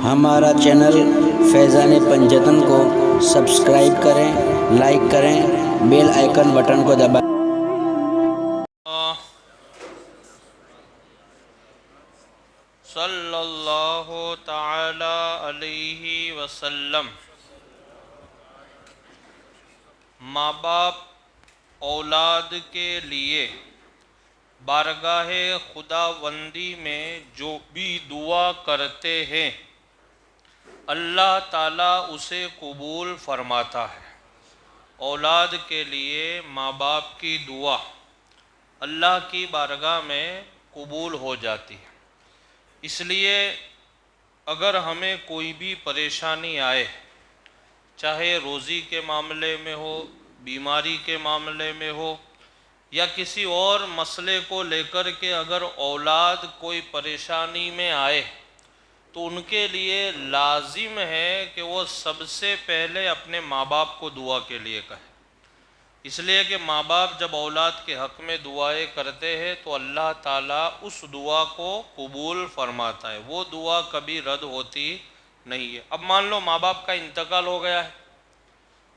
ہمارا چینل فیضان پنجتن کو سبسکرائب کریں، لائک کریں، بیل آئیکن بٹن کو دبائیں۔ صلی اللہ تعالی علیہ وسلم۔ ماں باپ اولاد کے لیے بارگاہ خداوندی میں جو بھی دعا کرتے ہیں اللہ تعالیٰ اسے قبول فرماتا ہے۔ اولاد کے لیے ماں باپ کی دعا اللہ کی بارگاہ میں قبول ہو جاتی ہے۔ اس لیے اگر ہمیں کوئی بھی پریشانی آئے، چاہے روزی کے معاملے میں ہو، بیماری کے معاملے میں ہو، یا کسی اور مسئلے کو لے کر کے اگر اولاد کوئی پریشانی میں آئے تو ان کے لیے لازم ہے کہ وہ سب سے پہلے اپنے ماں باپ کو دعا کے لیے کہے، اس لیے کہ ماں باپ جب اولاد کے حق میں دعائیں کرتے ہیں تو اللہ تعالیٰ اس دعا کو قبول فرماتا ہے، وہ دعا کبھی رد ہوتی نہیں ہے۔ اب مان لو ماں باپ کا انتقال ہو گیا ہے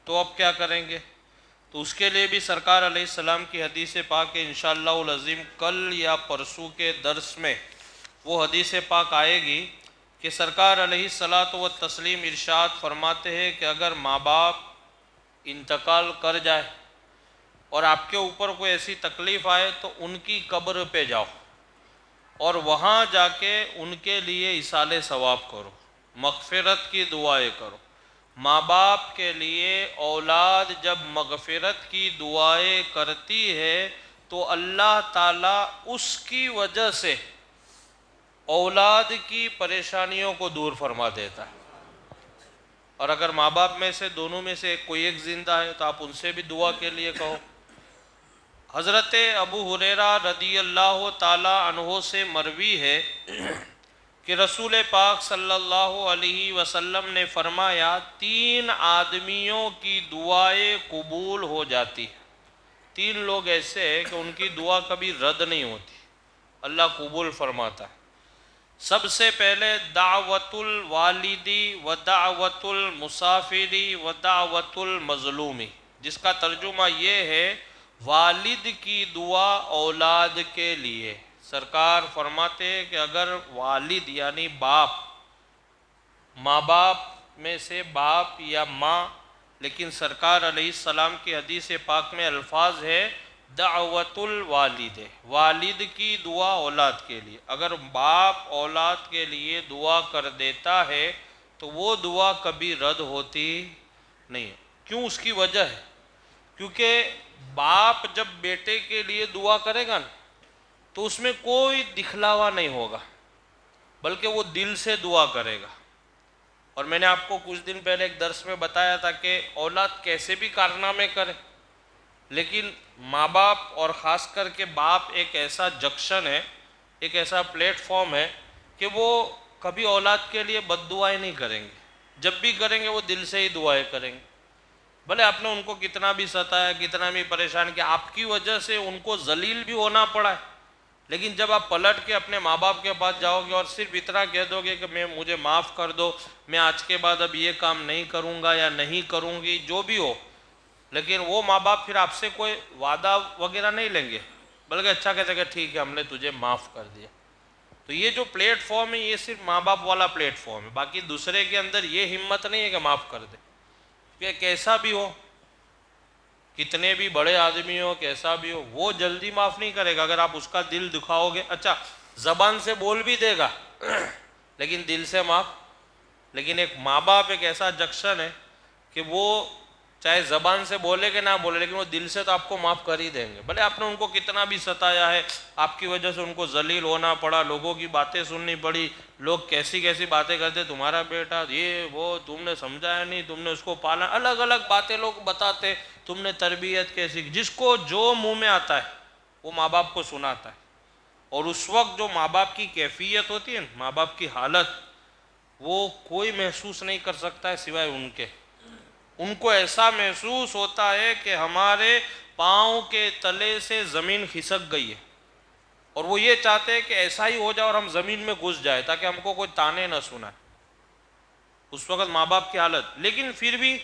تو اب کیا کریں گے؟ تو اس کے لیے بھی سرکار علیہ السلام کی حدیث پاک انشاءاللہ العظیم کل یا پرسوں کے درس میں وہ حدیث پاک آئے گی کہ سرکار علیہ الصلاۃ والتسلیم ارشاد فرماتے ہیں کہ اگر ماں باپ انتقال کر جائے اور آپ کے اوپر کوئی ایسی تکلیف آئے تو ان کی قبر پہ جاؤ اور وہاں جا کے ان کے لیے ایصال ثواب کرو، مغفرت کی دعائیں کرو۔ ماں باپ کے لیے اولاد جب مغفرت کی دعائیں کرتی ہے تو اللہ تعالیٰ اس کی وجہ سے اولاد کی پریشانیوں کو دور فرما دیتا ہے۔ اور اگر ماں باپ میں سے دونوں میں سے کوئی ایک زندہ ہے تو آپ ان سے بھی دعا کے لیے کہو۔ حضرت ابو ہریرہ رضی اللہ تعالی عنہ سے مروی ہے کہ رسول پاک صلی اللہ علیہ وسلم نے فرمایا 3 آدمیوں کی دعائیں قبول ہو جاتی ہیں۔ 3 لوگ ایسے ہیں کہ ان کی دعا کبھی رد نہیں ہوتی، اللہ قبول فرماتا ہے۔ سب سے پہلے دعوت الوالدی و دعوت المسافری و دعوت المظلومی، جس کا ترجمہ یہ ہے والد کی دعا اولاد کے لیے۔ سرکار فرماتے ہیں کہ اگر والد یعنی باپ، ماں باپ میں سے باپ یا ماں، لیکن سرکار علیہ السلام کی حدیث پاک میں الفاظ ہے دعوت الوالد، والد کی دعا اولاد کے لیے۔ اگر باپ اولاد کے لیے دعا کر دیتا ہے تو وہ دعا کبھی رد ہوتی نہیں ہے۔ کیوں؟ اس کی وجہ ہے کیونکہ باپ جب بیٹے کے لیے دعا کرے گا نا تو اس میں کوئی دکھلاوا نہیں ہوگا، بلکہ وہ دل سے دعا کرے گا۔ اور میں نے آپ کو کچھ دن پہلے ایک درس میں بتایا تھا کہ اولاد کیسے بھی کارنامے کرے، لیکن ماں باپ اور خاص کر کے باپ ایک ایسا جنکشن ہے، ایک ایسا پلیٹ فارم ہے کہ وہ کبھی اولاد کے لیے بد دعائیں نہیں کریں گے، جب بھی کریں گے وہ دل سے ہی دعائیں کریں گے۔ بھلے آپ نے ان کو کتنا بھی ستایا، کتنا بھی پریشان کیا، آپ کی وجہ سے ان کو ذلیل بھی ہونا پڑا ہے، لیکن جب آپ پلٹ کے اپنے ماں باپ کے پاس جاؤ گے اور صرف اتنا کہہ دو گے کہ مجھے معاف کر دو، میں آج کے بعد اب یہ کام نہیں کروں گا یا نہیں کروں گی، جو بھی ہو، لیکن وہ ماں باپ پھر آپ سے کوئی وعدہ وغیرہ نہیں لیں گے، بلکہ اچھا کہتے کہ ٹھیک ہے ہم نے تجھے معاف کر دیا۔ تو یہ جو پلیٹ فارم ہے یہ صرف ماں باپ والا پلیٹ فارم ہے، باقی دوسرے کے اندر یہ ہمت نہیں ہے کہ معاف کر دے، کہ کیسا بھی ہو، کتنے بھی بڑے آدمی ہو، کیسا بھی ہو، وہ جلدی معاف نہیں کرے گا۔ اگر آپ اس کا دل دکھاؤ گے، اچھا زبان سے بول بھی دے گا لیکن دل سے معاف۔ لیکن ایک ماں باپ ایک ایسا جنکشن ہے کہ وہ چاہے زبان سے بولے کہ نہ بولے لیکن وہ دل سے تو آپ کو معاف کر ہی دیں گے، بھلے آپ نے ان کو کتنا بھی ستایا ہے، آپ کی وجہ سے ان کو ذلیل ہونا پڑا، لوگوں کی باتیں سننی پڑی، لوگ کیسی کیسی باتیں کرتے، تمہارا بیٹا یہ وہ، تم نے سمجھایا نہیں، تم نے اس کو پالا، الگ الگ باتیں لوگ بتاتے، تم نے تربیت کیسی، جس کو جو منہ میں آتا ہے وہ ماں باپ کو سناتا ہے۔ اور اس وقت جو ماں باپ کی کیفیت ہوتی ہے، ماں باپ کی حالت، وہ کوئی محسوس نہیں کر سکتا ہے سوائے ان کے۔ ان کو ایسا محسوس ہوتا ہے کہ ہمارے پاؤں کے تلے سے زمین کھسک گئی ہے، اور وہ یہ چاہتے ہیں کہ ایسا ہی ہو جائے اور ہم زمین میں گھس جائے تاکہ ہم کو کوئی تانے نہ سنائے۔ اس وقت ماں باپ کی حالت، لیکن پھر بھی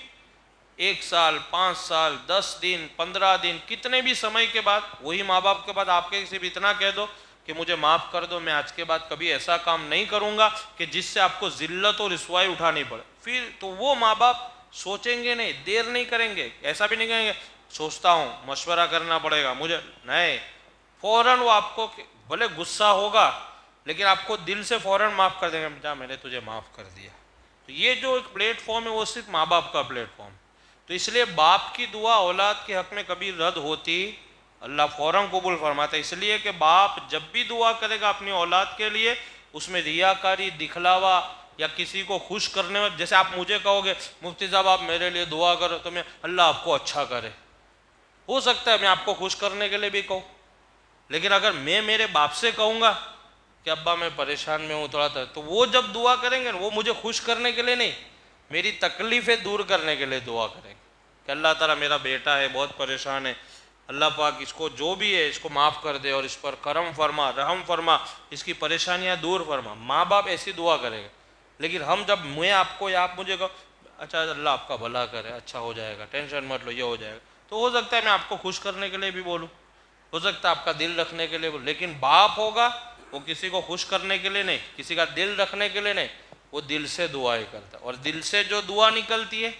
1 سال 5 سال 10 دن 15 دن کتنے بھی سمے کے بعد وہی ماں باپ کے بعد آپ کے صرف اتنا کہہ دو کہ مجھے معاف کر دو، میں آج کے بعد کبھی ایسا کام نہیں کروں گا کہ جس سے آپ کو ذلت اور رسوائی اٹھانی پڑے، پھر تو وہ ماں باپ سوچیں گے نہیں، دیر نہیں کریں گے، ایسا بھی نہیں کہیں گے سوچتا ہوں مشورہ کرنا پڑے گا مجھے، نہیں، فوراً وہ آپ کو بھلے غصہ ہوگا لیکن آپ کو دل سے فوراً معاف کر دیں گے، جا میں نے تجھے معاف کر دیا۔ تو یہ جو ایک پلیٹ فارم ہے وہ صرف ماں باپ کا پلیٹ فارم، تو اس لیے باپ کی دعا اولاد کے حق میں کبھی رد ہوتی اللہ فوراً قبول فرماتا ہے، اس لیے کہ باپ جب بھی دعا کرے گا اپنی اولاد کے لیے اس میں ریاکاری، دکھلاوا یا کسی کو خوش کرنے میں، جیسے آپ مجھے کہو گے مفتی صاحب آپ میرے لیے دعا کرو تو میں اللہ آپ کو اچھا کرے، ہو سکتا ہے میں آپ کو خوش کرنے کے لیے بھی کہوں، لیکن اگر میں میرے باپ سے کہوں گا کہ ابا میں پریشان میں ہوں تھوڑا تو وہ جب دعا کریں گے وہ مجھے خوش کرنے کے لیے نہیں، میری تکلیفیں دور کرنے کے لیے دعا کریں گے کہ اللہ تعالیٰ میرا بیٹا ہے بہت پریشان ہے، اللہ پاک اس کو جو بھی ہے اس کو معاف کر دے اور اس پر کرم فرما، رحم فرما، اس کی پریشانیاں دور فرما۔ ماں باپ ایسی دعا کرے گا، لیکن ہم جب میں آپ کو یا آپ مجھے کہو اچھا اللہ آپ کا بھلا کرے، اچھا ہو جائے گا، ٹینشن مت لو، یہ ہو جائے گا، تو ہو سکتا ہے میں آپ کو خوش کرنے کے لیے بھی بولوں، ہو سکتا ہے آپ کا دل رکھنے کے لیے بولوں، لیکن باپ ہوگا وہ کسی کو خوش کرنے کے لیے نہیں، کسی کا دل رکھنے کے لیے نہیں، وہ دل سے دعائیں کرتا ہے، اور دل سے جو دعا نکلتی ہے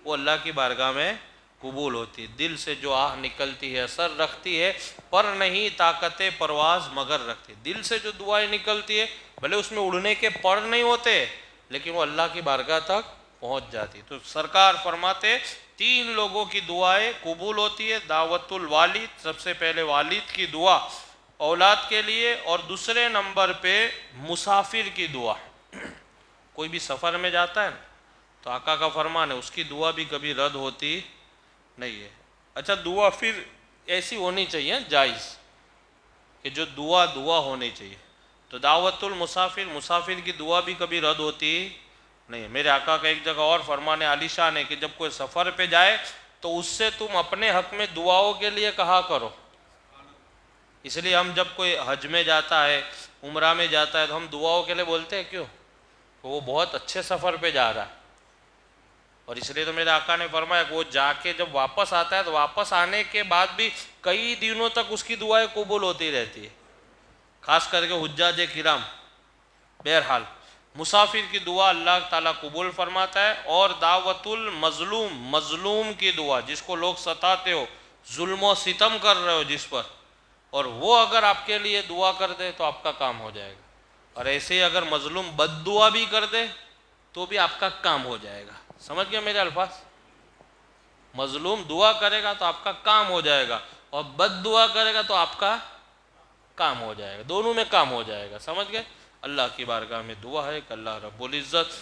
وہ اللہ کی بارگاہ میں قبول ہوتی ہے۔ دل سے جو آہ نکلتی ہے اثر رکھتی ہے، پر نہیں طاقت پرواز مگر رکھتی ہے۔ دل سے جو دعائیں نکلتی ہے بھلے اس میں اڑنے کے پر نہیں ہوتے لیکن وہ اللہ کی بارگاہ تک پہنچ جاتی۔ تو سرکار فرماتے 3 لوگوں کی دعائیں قبول ہوتی ہے، دعوت الوالد، سب سے پہلے والد کی دعا اولاد کے لیے، اور دوسرے نمبر پہ مسافر کی دعا۔ کوئی بھی سفر میں جاتا ہے نا تو آقا کا فرمان ہے اس کی دعا بھی کبھی رد ہوتی نہیں ہے۔ اچھا دعا پھر ایسی ہونی چاہیے جائز کہ جو دعا ہونی چاہیے، تو دعوت المسافر، مسافر کی دعا بھی کبھی رد ہوتی نہیں ہے۔ میرے آقا کا ایک جگہ اور فرمان عالی شان ہے کہ جب کوئی سفر پہ جائے تو اس سے تم اپنے حق میں دعاؤں کے لیے کہا کرو، اس لیے ہم جب کوئی حج میں جاتا ہے، عمرہ میں جاتا ہے تو ہم دعاؤں کے لیے بولتے ہیں، کیوں؟ وہ بہت اچھے سفر پہ جا رہا ہے، اور اس لیے تو میرے آقا نے فرمایا کہ وہ جا کے جب واپس آتا ہے تو واپس آنے کے بعد بھی کئی دنوں تک اس کی دعائیں قبول ہوتی رہتی ہے، خاص کر کے حجاج کرام۔ بہرحال مسافر کی دعا اللہ تعالیٰ قبول فرماتا ہے، اور دعوت المظلوم، مظلوم کی دعا، جس کو لوگ ستاتے ہو، ظلم و ستم کر رہے ہو جس پر، اور وہ اگر آپ کے لیے دعا کر دے تو آپ کا کام ہو جائے گا، اور ایسے ہی اگر مظلوم بد دعا بھی کر دے تو بھی آپ کا کام ہو جائے گا۔ سمجھ گیا میرے الفاظ؟ مظلوم دعا کرے گا تو آپ کا کام ہو جائے گا، اور بد دعا کرے گا تو آپ کا کام ہو جائے گا، دونوں میں کام ہو جائے گا۔ سمجھ گئے؟ اللہ کی بارگاہ میں دعا ہے کہ اللہ رب العزت